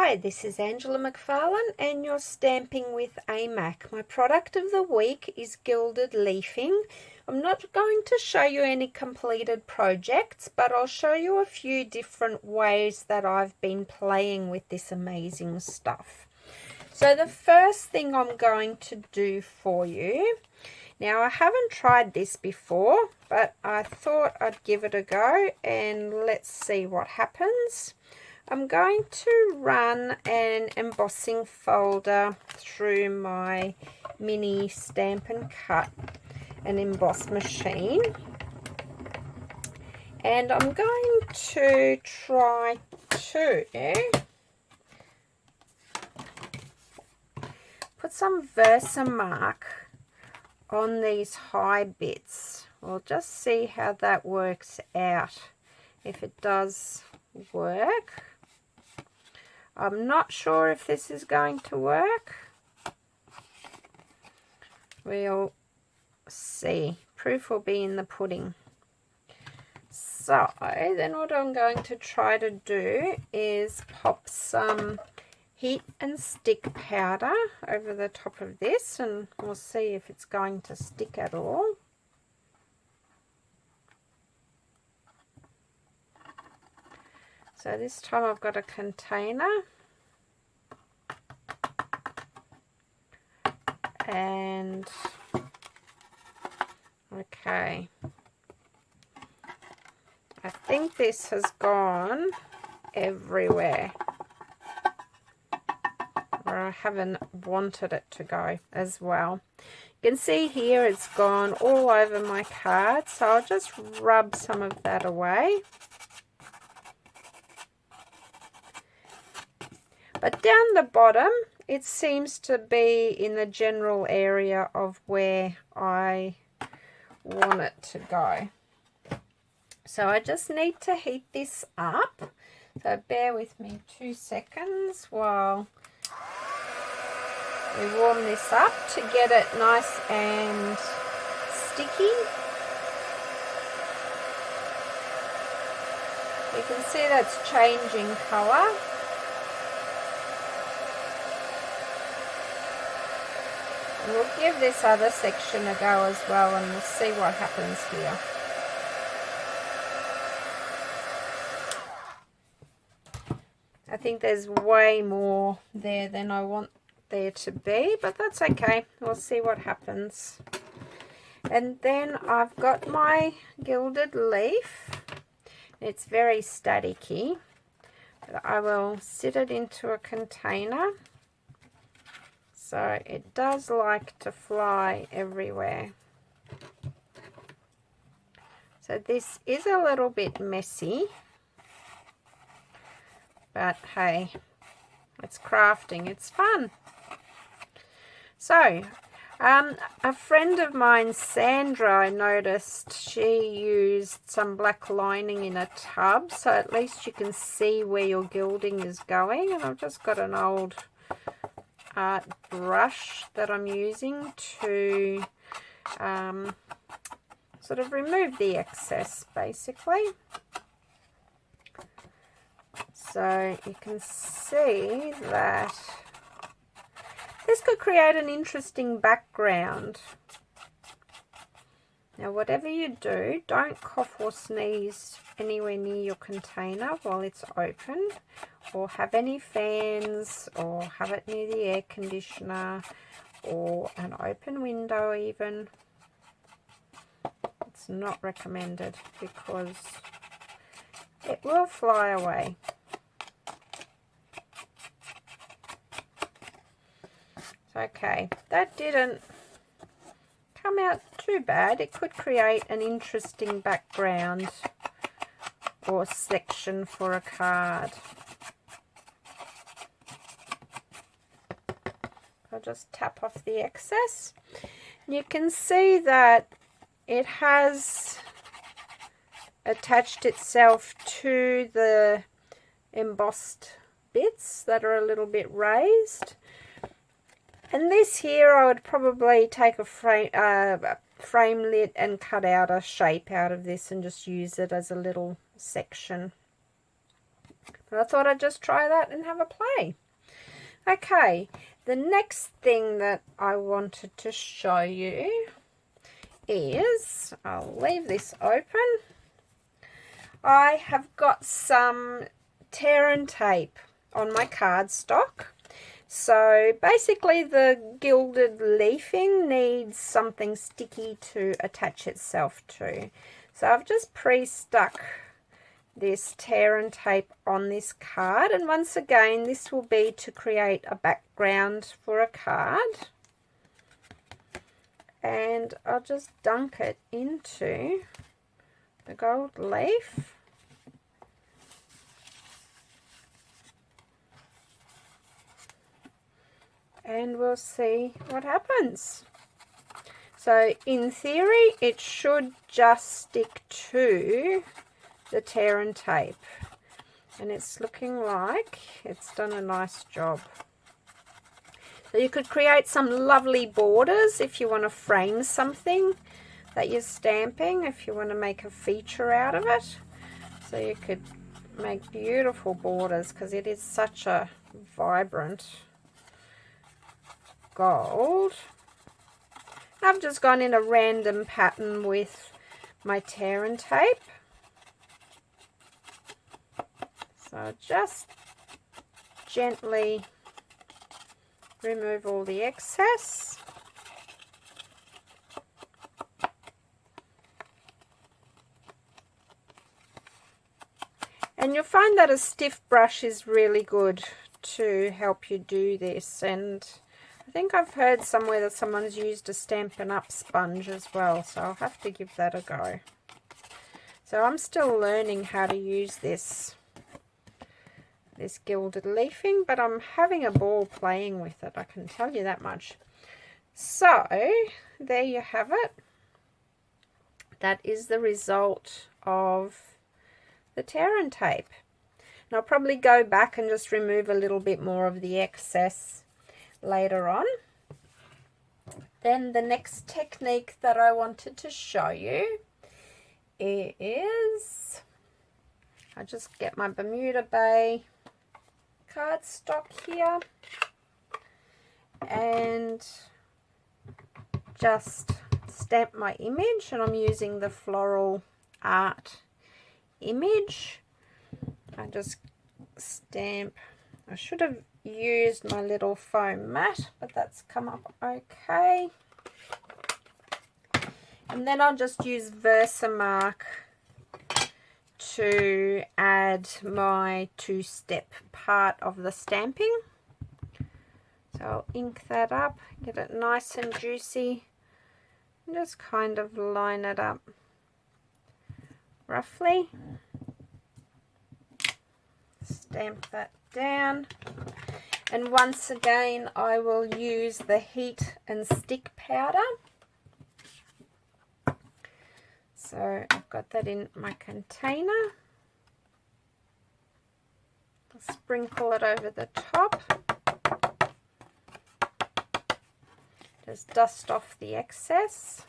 Hi, this is Angela McFarlane and you're stamping with aMac. My product of the week is Gilded Leafing. I'm not going to show you any completed projects, but I'll show you a few different ways that I've been playing with this amazing stuff. So the first thing I'm going to do for you, now I haven't tried this before, but I thought I'd give it a go and let's see what happens. I'm going to run an embossing folder through my mini Stamp and Cut and Emboss machine, and I'm going to try to put some Versamark on these high bits. We'll just see how that works out, if it does work. I'm not sure if this is going to work. We'll see. Proof will be in the pudding. So then what I'm going to try to do is pop some heat and stick powder over the top of this, and we'll see if it's going to stick at all. So this time I've got a container, and okay, I think this has gone everywhere where I haven't wanted it to go as well. You can see here it's gone all over my card, so I'll just rub some of that away. But down the bottom, it seems to be in the general area of where I want it to go. So I just need to heat this up. So bear with me 2 seconds while we warm this up to get it nice and sticky. You can see that's changing colour. We'll give this other section a go as well, and we'll see what happens here. I think there's way more there than I want there to be, but that's okay. We'll see what happens. And then I've got my gilded leaf. It's very staticky, but I will sit it into a container. So it does like to fly everywhere. So this is a little bit messy, but hey, it's crafting, it's fun. So a friend of mine, Sandra, I noticed she used some black lining in a tub, so at least you can see where your gilding is going. And I've just got an old art brush that I'm using to sort of remove the excess, basically. So you can see that this could create an interesting background. Now whatever you do, don't cough or sneeze anywhere near your container while it's open, or have any fans, or have it near the air conditioner or an open window even. It's not recommended because it will fly away. Okay, that didn't come out too bad. It could create an interesting background or section for a card. I'll just tap off the excess. You can see that it has attached itself to the embossed bits that are a little bit raised. And this here, I would probably take a frame lid and cut out a shape out of this and just use it as a little section. But I thought I'd just try that and have a play. Okay, the next thing that I wanted to show you is, I'll leave this open. I have got some tear and tape on my cardstock. So basically the Gilded Leafing needs something sticky to attach itself to. So I've just pre-stuck this tear and tape on this card, and once again this will be to create a background for a card. And I'll just dunk it into the gold leaf. And we'll see what happens. So in theory it should just stick to the tear and tape, and it's looking like it's done a nice job. So you could create some lovely borders if you want to frame something that you're stamping, if you want to make a feature out of it. So you could make beautiful borders because it is such a vibrant gold. I've just gone in a random pattern with my tear and tape. So just gently remove all the excess. And you'll find that a stiff brush is really good to help you do this, and I think I've heard somewhere that someone's used a Stampin' Up sponge as well, so I'll have to give that a go. So I'm still learning how to use this Gilded Leafing, but I'm having a ball playing with it, I can tell you that much. So there you have it. That is the result of the tear and tape. And I'll probably go back and just remove a little bit more of the excess later on. Then the next technique that I wanted to show you is, I just get my Bermuda Bay cardstock here and just stamp my image, and I'm using the Floral Art image. I just stamp. I should have used my little foam mat, but that's come up okay. And then I'll just use Versamark to add my two-step part of the stamping. So I'll ink that up, get it nice and juicy, and just kind of line it up roughly. Stamp that down, and once again I will use the heat and stick powder. So I've got that in my container. I'll sprinkle it over the top. Just dust off the excess.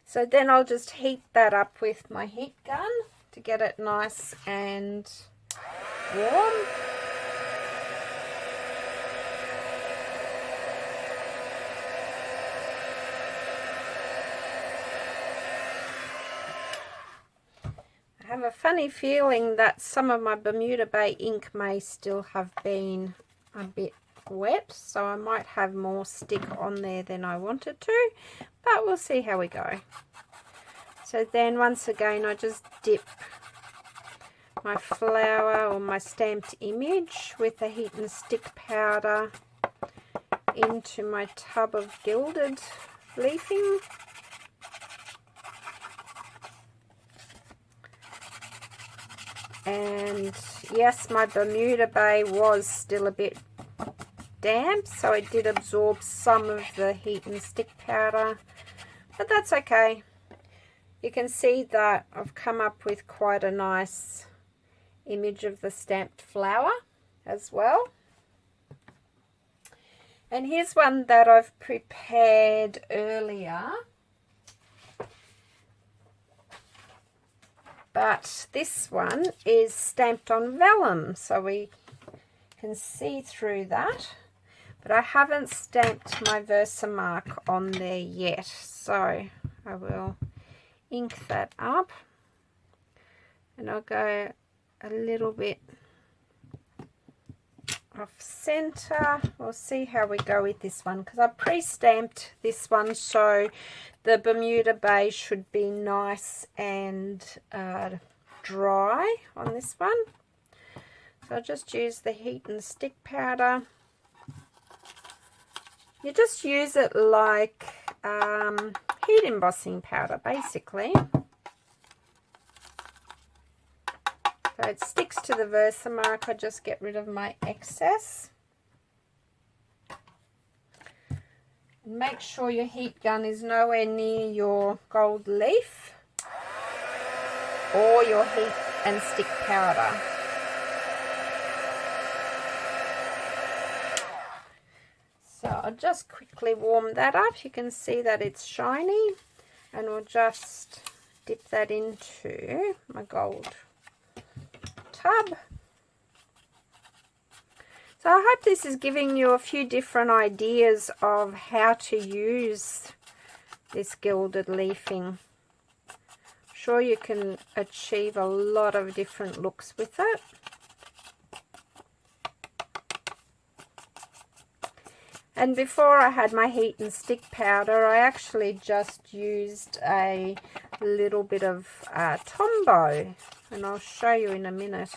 So then I'll just heat that up with my heat gun to get it nice and warm. I have a funny feeling that some of my Bermuda Bay ink may still have been a bit wet, so I might have more stick on there than I wanted to, but we'll see how we go. So then once again I just dip my flower or my stamped image with the heat and stick powder into my tub of Gilded Leafing. And yes, my Bermuda Bay was still a bit damp, so it did absorb some of the heat and stick powder, but that's okay. You can see that I've come up with quite a nice image of the stamped flower as well. And here's one that I've prepared earlier. but this one is stamped on vellum, so we can see through that. But I haven't stamped my Versamark on there yet, so I will ink that up, and I'll go a little bit off center. We'll see how we go with this one, because I pre-stamped this one, so the Bermuda Bay should be nice and dry on this one. So I'll just use the heat and stick powder. You just use it like heat embossing powder, basically. So it sticks to the Versamark. I just get rid of my excess. Make sure your heat gun is nowhere near your gold leaf or your heat and stick powder. So I'll just quickly warm that up. You can see that it's shiny, and we'll just dip that into my gold tub. So I hope this is giving you a few different ideas of how to use this gilded leafing. I'm sure you can achieve a lot of different looks with it. And before I had my heat and stick powder, I actually just used a little bit of Tombow, and I'll show you in a minute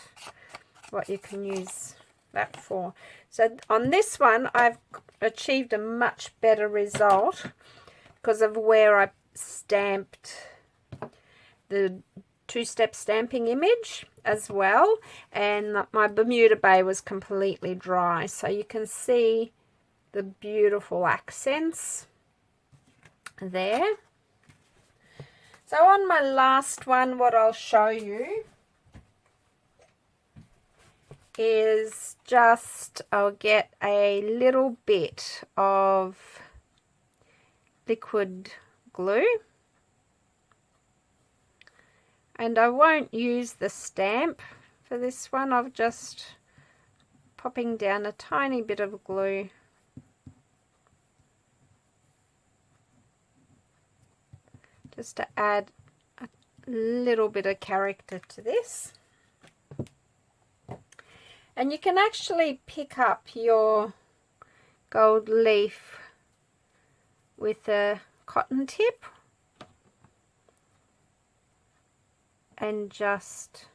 what you can use that for. So on this one, I've achieved a much better result because of where I stamped the two-step stamping image as well, and my Bermuda Bay was completely dry, so you can see the beautiful accents there. So on my last one, what I'll show you is just, I'll get a little bit of liquid glue, and I won't use the stamp for this one. I'm just popping down a tiny bit of glue just to add a little bit of character to this. And you can actually pick up your gold leaf with a cotton tip and just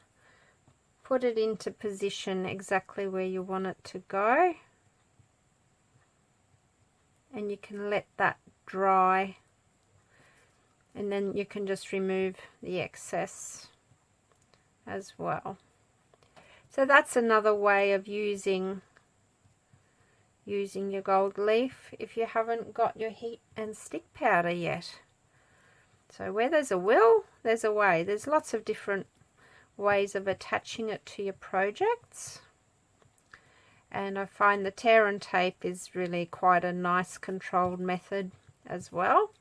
put it into position exactly where you want it to go, and you can let that dry, and then you can just remove the excess as well. So that's another way of using your gold leaf if you haven't got your heat and stick powder yet. So where there's a will, there's a way. There's lots of different ways of attaching it to your projects, and I find the tear and tape is really quite a nice controlled method as well.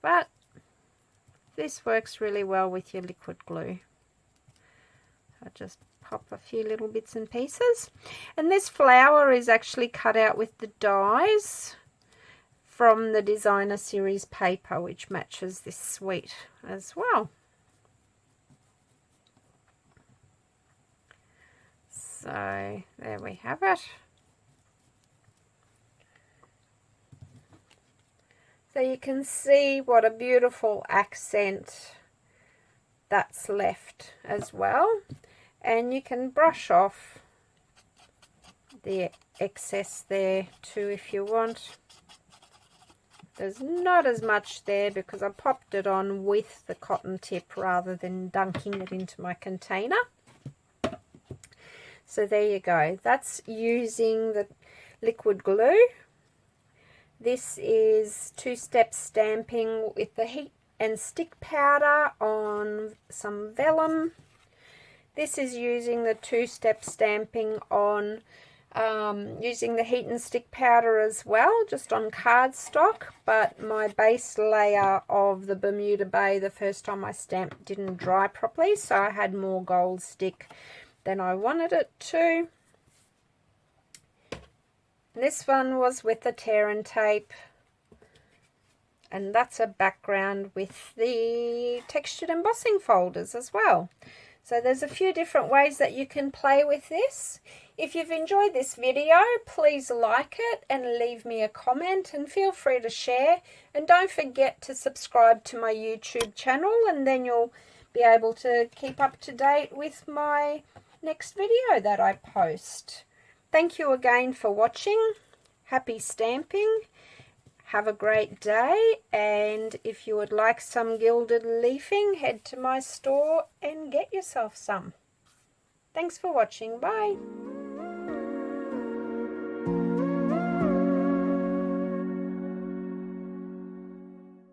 But this works really well with your liquid glue. I just pop a few little bits and pieces, and this flower is actually cut out with the dies from the designer series paper, which matches this suite as well. So there we have it. So you can see what a beautiful accent that's left as well, and you can brush off the excess there too if you want. There's not as much there because I popped it on with the cotton tip rather than dunking it into my container. So there you go. That's using the liquid glue. This is two-step stamping with the heat and stick powder on some vellum. This is using the two-step stamping on using the heat and stick powder as well, just on cardstock, but my base layer of the Bermuda Bay the first time I stamped didn't dry properly, so I had more gold stick than I wanted it to. This one was with the tear and tape, and that's a background with the textured embossing folders as well. So there's a few different ways that you can play with this. If you've enjoyed this video, please like it and leave me a comment, and feel free to share. And don't forget to subscribe to my YouTube channel, and then you'll be able to keep up to date with my next video that I post. Thank you again for watching. Happy stamping. Have a great day, and if you would like some gilded leafing, head to my store and get yourself some. Thanks for watching. Bye.